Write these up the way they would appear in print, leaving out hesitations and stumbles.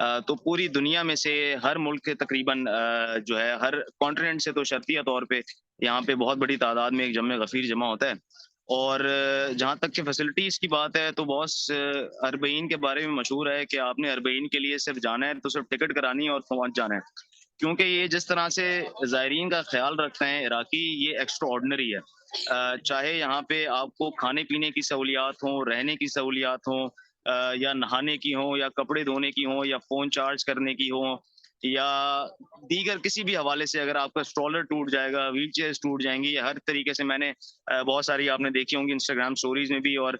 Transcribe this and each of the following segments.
تو پوری دنیا میں سے ہر ملک کے تقریباً جو ہے ہر کانٹیننٹ سے تو شرطیہ طور پہ یہاں پہ بہت بڑی تعداد میں ایک جمع غفیر جمع ہوتا ہے. اور جہاں تک کہ فیسلٹیز کی بات ہے تو بہت اربعین کے بارے میں مشہور ہے کہ آپ نے اربعین کے لیے صرف جانا ہے تو صرف ٹکٹ کرانی ہے اور پہنچ جانا ہے. کیونکہ یہ جس طرح سے زائرین کا خیال رکھتے ہیں عراقی، یہ ایکسٹرا آرڈنری ہے. چاہے یہاں پہ آپ کو کھانے پینے کی سہولیات ہوں، رہنے کی سہولیات ہوں، یا نہانے کی ہوں، یا کپڑے دھونے کی ہوں، یا فون چارج کرنے کی ہوں، یا دیگر کسی بھی حوالے سے اگر آپ کا اسٹرالر ٹوٹ جائے گا، ویل چیئرز ٹوٹ جائیں گی، یا ہر طریقے سے میں نے بہت ساری آپ نے دیکھی ہوں گی انسٹاگرام اسٹوریز میں بھی اور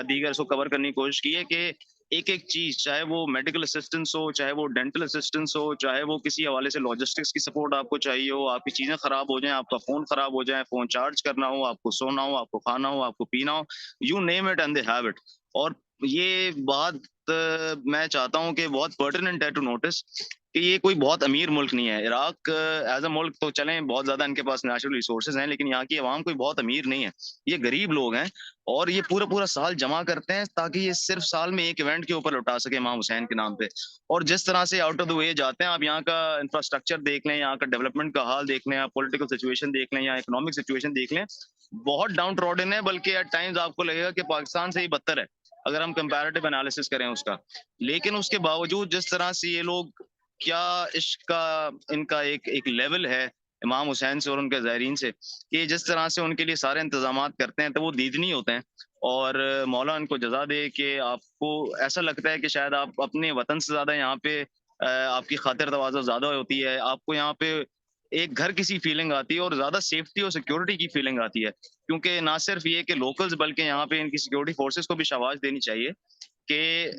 دیگر اس کو کور کرنے کی کوشش کی ہے کہ ایک ایک چیز، چاہے وہ میڈیکل اسسٹنس ہو، چاہے وہ ڈینٹل اسسٹنس ہو، چاہے وہ کسی حوالے سے لاجسٹکس کی سپورٹ آپ کو چاہیے ہو، آپ کی چیزیں خراب ہو جائیں، آپ کا فون خراب ہو جائے، فون چارج کرنا ہو، آپ کو سونا ہو، آپ کو کھانا ہو، آپ کو پینا ہو، you name it and they have it. اور یہ بات میں چاہتا ہوں کہ بہت پرٹیننٹ ہے ٹو نوٹس کہ یہ کوئی بہت امیر ملک نہیں ہے. عراق ایز اے ملک تو چلیں بہت زیادہ ان کے پاس نیچرل ریسورسز ہیں، لیکن یہاں کی عوام کوئی بہت امیر نہیں ہے، یہ غریب لوگ ہیں. اور یہ پورا پورا سال جمع کرتے ہیں تاکہ یہ صرف سال میں ایک ایونٹ کے اوپر لوٹا سکے امام حسین کے نام پہ. اور جس طرح سے آؤٹ آف دا وے جاتے ہیں، آپ یہاں کا انفراسٹرکچر دیکھ لیں، یہاں کا ڈیولپمنٹ کا حال دیکھ لیں، آپ پولیٹیکل سچویشن دیکھ لیں یا اکنامک سچویشن دیکھ لیں، بہت ڈاؤن ٹروڈن ہے، بلکہ ایٹ ٹائمز آپ کو لگے گا کہ پاکستان سے ہی بدتر ہے اگر ہم کمپیریٹیو انالیسس کریں اس کا. لیکن اس کے باوجود جس طرح سے یہ لوگ، کیا عشق کا ان کا ایک لیول ہے امام حسین سے اور ان کے زائرین سے، کہ جس طرح سے ان کے لیے سارے انتظامات کرتے ہیں تو وہ دیدنی ہوتے ہیں. اور مولا ان کو جزا دے کہ آپ کو ایسا لگتا ہے کہ شاید آپ اپنے وطن سے زیادہ یہاں پہ آپ کی خاطر تواضع زیادہ ہوتی ہے، آپ کو یہاں پہ ایک گھر کی سی فیلنگ آتی ہے اور زیادہ سیفٹی اور سیکیورٹی کی فیلنگ آتی ہے. کیونکہ نہ صرف یہ کہ لوکلز بلکہ یہاں پہ ان کی سیکیورٹی فورسز کو بھی شاباش دینی چاہیے کہ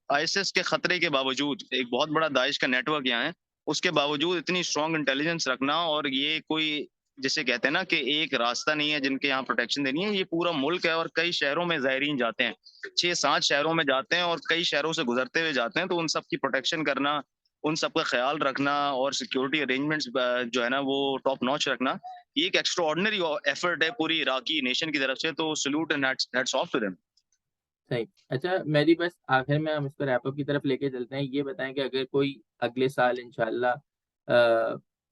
آئی ایس کے خطرے کے باوجود ایک بہت بڑا داعش کا نیٹ ورک یہاں ہے، اس کے باوجود اتنی اسٹرانگ انٹیلیجنس رکھنا. اور یہ کوئی جسے کہتے ہیں نا کہ ایک راستہ نہیں ہے جن کے یہاں پروٹیکشن دینی ہے، یہ پورا ملک ہے. اور کئی شہروں میں زائرین جاتے ہیں، 6-7 شہروں میں جاتے ہیں اور کئی شہروں سے گزرتے ہوئے جاتے ہیں، تو ان سب کی پروٹیکشن کرنا، ان سب کا خیال رکھنا اور سیکیورٹی ارینجمنٹس جو ہے نا وہ ٹاپ نوچ رکھنا، یہ ایک ایکسٹرا آرڈنری ایفرٹ ہے پوری عراقی نیشن کی طرف سے. تو salute and hats off to them. صحیح. اچھا میری بس آخر میں ہم اس کو ریپ اپ کی طرف لے کے چلتے ہیں. یہ بتائیں کہ اگر کوئی اگلے سال انشاءاللہ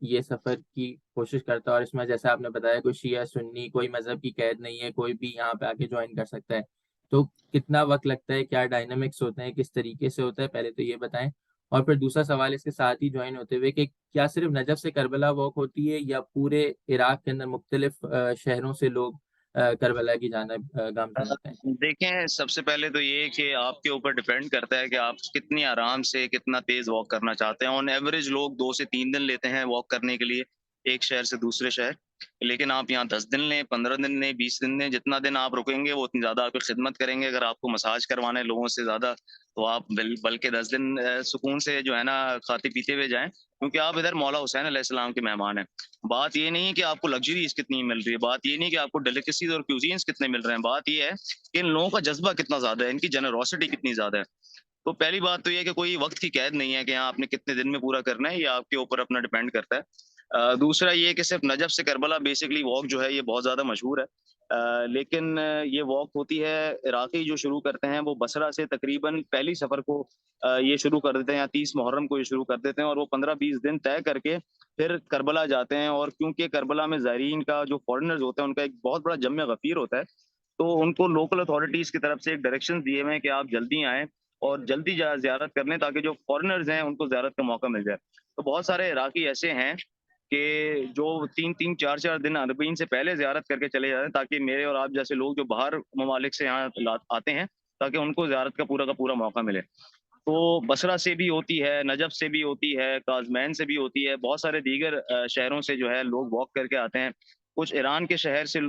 یہ سفر کی کوشش کرتا ہے اور اس میں جیسے آپ نے بتایا کوئی شیعہ سنی کوئی مذہب کی قید نہیں ہے، کوئی بھی یہاں پہ آ کے جوائن کر سکتا ہے، تو کتنا وقت لگتا ہے، کیا ڈائنامکس ہوتے ہیں، کس طریقے سے ہوتا ہے، پہلے تو یہ بتائیں. اور پھر دوسرا سوال اس کے ساتھ ہی جوائن ہوتے ہوئے کہ کیا صرف نجف سے کربلا واک ہوتی ہے یا پورے عراق کے اندر مختلف شہروں سے لوگ کربلا کی جانب گامزن ہوتے ہیں؟ دیکھیں، سب سے پہلے تو یہ کہ آپ کے اوپر ڈیپینڈ کرتا ہے کہ آپ کتنی آرام سے کتنا تیز واک کرنا چاہتے ہیں. آن ایوریج لوگ 2 سے 3 دن لیتے ہیں واک کرنے کے لیے ایک شہر سے دوسرے شہر. لیکن آپ یہاں 10 دن لیں، 15 دن لیں، 20 دن لیں، جتنا دن آپ رکیں گے وہ اتنی زیادہ آپ کی خدمت کریں گے. اگر آپ کو مساج کروانا ہے لوگوں سے زیادہ تو آپ بلکہ 10 دن سکون سے جو ہے نا کھاتے پیتے ہوئے جائیں، کیونکہ آپ ادھر مولا حسین علیہ السلام کے مہمان ہیں. بات یہ نہیں ہے کہ آپ کو لگژریز کتنی مل رہی ہے، بات یہ نہیں کہ آپ کو ڈیلیکیسیز اور کیوزینس کتنے مل رہے ہیں، بات یہ ہے کہ ان لوگوں کا جذبہ کتنا زیادہ ہے، ان کی جنروسٹی کتنی زیادہ ہے. تو پہلی بات تو یہ کہ کوئی وقت کی قید نہیں ہے کہ آپ نے کتنے دن میں پورا کرنا ہے، یہ آپ کے اوپر اپنا ڈیپینڈ کرتا ہے. دوسرا یہ کہ صرف نجف سے کربلا بیسکلی واک جو ہے یہ بہت زیادہ مشہور ہے. لیکن یہ واک ہوتی ہے، عراقی جو شروع کرتے ہیں وہ بصرہ سے تقریباً پہلی سفر کو یہ شروع کر دیتے ہیں، یا 30 محرم کو یہ شروع کر دیتے ہیں، اور وہ 15-20 دن طے کر کے پھر کربلا جاتے ہیں. اور کیونکہ کربلا میں زائرین کا جو فارنرز ہوتے ہیں ان کا ایک بہت بڑا جمع غفیر ہوتا ہے، تو ان کو لوکل اتھارٹیز کی طرف سے ایک ڈائریکشن دیے ہوئے ہیں کہ آپ جلدی آئیں اور جلدی زیارت کر لیں تاکہ جو فارنرز ہیں ان کو زیارت کا موقع مل جائے. تو بہت سارے عراقی ایسے ہیں کہ جو 3-4 دن اربعین سے پہلے زیارت کر کے چلے جاتے ہیں، تاکہ میرے اور آپ جیسے لوگ جو باہر ممالک سے یہاں آتے ہیں تاکہ ان کو زیارت کا پورا موقع ملے. تو بصرہ سے بھی ہوتی ہے، نجف سے بھی ہوتی ہے، کازمین سے بھی ہوتی ہے، بہت سارے دیگر شہروں سے جو ہے لوگ واک کر کے آتے ہیں. کچھ ایران کے شہر سے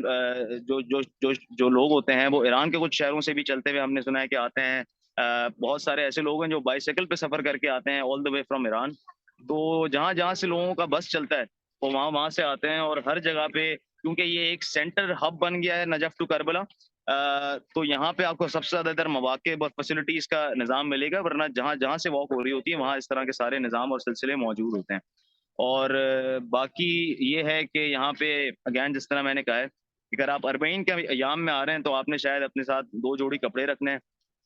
جو لوگ ہوتے ہیں وہ ایران کے کچھ شہروں سے بھی چلتے ہوئے ہم نے سنا ہے کہ آتے ہیں. بہت سارے ایسے لوگ ہیں جو بائیسیکل پہ سفر کر کے آتے ہیں آل دا وے فرام ایران. تو جہاں جہاں سے لوگوں کا بس چلتا ہے وہ وہاں سے آتے ہیں. اور ہر جگہ پہ کیونکہ یہ ایک سینٹر ہب بن گیا ہے نجف ٹو کربلا، تو یہاں پہ آپ کو سب سے زیادہ تر مواقع اور فیسلٹیز کا نظام ملے گا، ورنہ جہاں جہاں سے واک ہو رہی ہوتی ہے وہاں اس طرح کے سارے نظام اور سلسلے موجود ہوتے ہیں. اور باقی یہ ہے کہ یہاں پہ اگین جس طرح میں نے کہا ہے، اگر آپ اربعین کے ایام میں آ رہے ہیں تو آپ نے شاید اپنے ساتھ 2 جوڑی کپڑے رکھنے ہیں،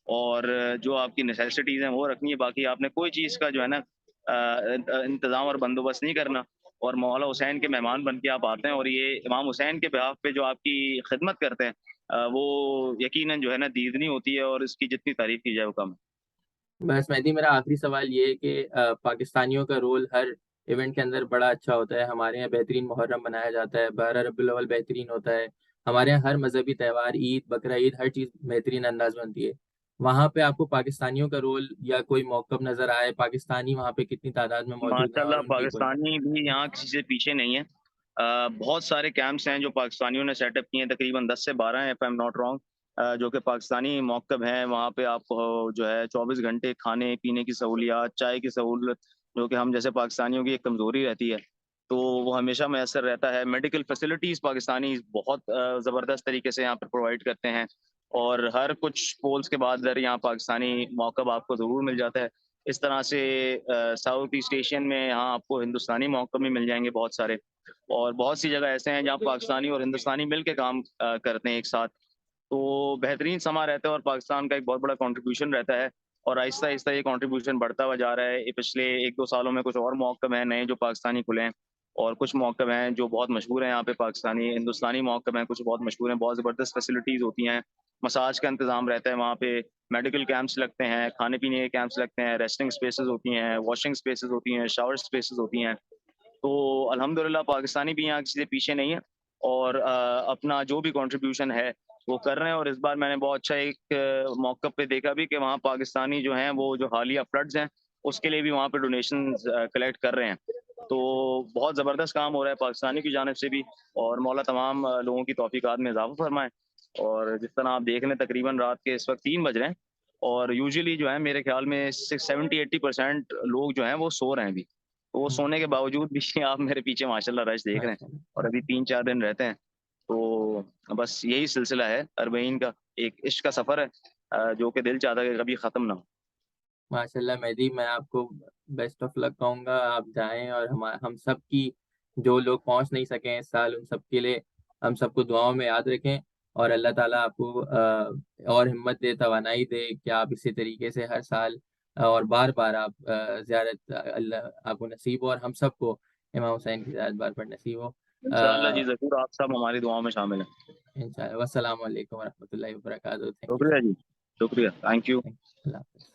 اور جو آپ کی نیسیسٹیز ہیں وہ رکھنی ہے. باقی آپ نے کوئی چیز کا جو ہے نا انتظام اور بندوبست نہیں کرنا. اور مولا حسین کے مہمان بن کے آپ آتے ہیں, اور یہ امام حسین کے بہاف پہ جو آپ کی خدمت کرتے ہیں وہ یقیناً جو ہے نا دیدنی ہوتی ہے, اور اس کی جتنی تعریف کی جائے وہ کم ہے. بس مہدی, میرا آخری سوال یہ ہے کہ پاکستانیوں کا رول ہر ایونٹ کے اندر بڑا اچھا ہوتا ہے. ہمارے یہاں بہترین محرم منایا جاتا ہے, 12 ربیع الاول بہترین ہوتا ہے. ہمارے یہاں ہر مذہبی تہوار, عید, بقرہ عید, ہر چیز بہترین انداز بنتی ہے. وہاں پہ آپ کو پاکستانیوں کا رول یا کوئی موقف نظر آئے, پاکستانی وہاں پہ کتنی تعداد میں موجود ماشاء ہیں اور اللہ ان کی کوئی؟ پاکستانی بھی یہاں کسی سے پیچھے نہیں ہے. بہت سارے کیمپس ہیں جو پاکستانیوں نے سیٹ اپ کیے ہیں, تقریباً 10 سے 12 ہیں, اف ایم ناٹ رانگ, جو کہ پاکستانی موقف ہیں. وہاں پہ آپ کو جو ہے 24 گھنٹے کھانے پینے کی سہولیات, چائے کی سہولت, جو کہ ہم جیسے پاکستانیوں کی ایک کمزوری رہتی ہے, تو وہ ہمیشہ میسر رہتا ہے. میڈیکل فیسلٹیز پاکستانی بہت زبردست طریقے سے یہاں پر پرووائڈ کرتے ہیں, اور ہر کچھ پولس کے بعد یہاں پاکستانی موقف آپ کو ضرور مل جاتا ہے. اس طرح سے ساؤتھ ایسٹ ایشین میں یہاں آپ کو ہندوستانی موقع بھی مل جائیں گے بہت سارے, اور بہت سی جگہ ایسے ہیں جہاں پاکستانی اور ہندوستانی مل کے کام کرتے ہیں ایک ساتھ. تو بہترین سما رہتا ہے, اور پاکستان کا ایک بہت بڑا کنٹریبیوشن رہتا ہے, اور آہستہ آہستہ یہ کنٹریبیوشن بڑھتا ہوا جا رہا ہے. پچھلے 1-2 سالوں میں کچھ اور موقع ہیں نئے جو پاکستانی کھلے ہیں, اور کچھ موقع ہیں جو بہت مشہور ہیں یہاں پہ. پاکستانی ہندوستانی موقع ہیں کچھ بہت مشہور ہیں, بہت زبردست فیسلٹیز ہوتی ہیں, مساج کا انتظام رہتا ہے وہاں پہ, میڈیکل کیمپس لگتے ہیں, کھانے پینے کے کیمپس لگتے ہیں, ریسٹنگ اسپیسز ہوتی ہیں, واشنگ اسپیسز ہوتی ہیں, شاور اسپیسز ہوتی ہیں. تو الحمدللہ پاکستانی بھی یہاں کسی سے پیچھے نہیں ہے, اور اپنا جو بھی کنٹریبیوشن ہے وہ کر رہے ہیں. اور اس بار میں نے بہت اچھا ایک موقع پہ دیکھا بھی کہ وہاں پاکستانی جو ہیں وہ جو حالیہ فلڈز ہیں اس کے لیے بھی وہاں پہ ڈونیشن کلیکٹ کر رہے ہیں. تو بہت زبردست کام ہو رہا ہے پاکستانی کی جانب سے بھی, اور مولا تمام لوگوں کی توفیقات میں اضافہ فرمائے. اور جس طرح آپ دیکھ لیں تقریباً رات کے اس وقت 3 بج رہے ہیں, اور یوزلی جو ہے میرے خیال میں 70-80% لوگ جو ہیں وہ سو رہے ہیں ابھی. تو وہ سونے کے باوجود بھی آپ میرے پیچھے ماشاء اللہ رش دیکھ رہے ہیں, ماشاء اللہ, اور ابھی 3-4 دن رہتے ہیں. تو بس یہی سلسلہ ہے اربعین کا, ایک عشق کا سفر ہے جو کہ دل چاہتا ہے کہ کبھی ختم نہ ہو. ماشاء اللہ مہدی, میں آپ کو بیسٹ آف لک کہوں گا. آپ جائیں, اور ہم سب کی, جو لوگ پہنچ نہیں سکیں اس سال, ان سب کے لیے ہم سب کو دعاؤں میں یاد رکھیں. اور اللہ تعالیٰ آپ کو اور ہمت دے, توانائی دے کہ آپ اسی طریقے سے ہر سال اور بار بار آپ زیارت اللہ آپ کو نصیب ہو, اور ہم سب کو امام حسین کی زیارت بار بار نصیب ہو. انشاءاللہ جی ضرور, آپ سب ہماری دعاؤں میں شامل ہیں. انشاءاللہ. والسلام علیکم ورحمۃ اللہ وبرکاتہ. تھینک یو سو شکریہ جی, شکریہ, تھینک یو. مچ. اللہ حافظ.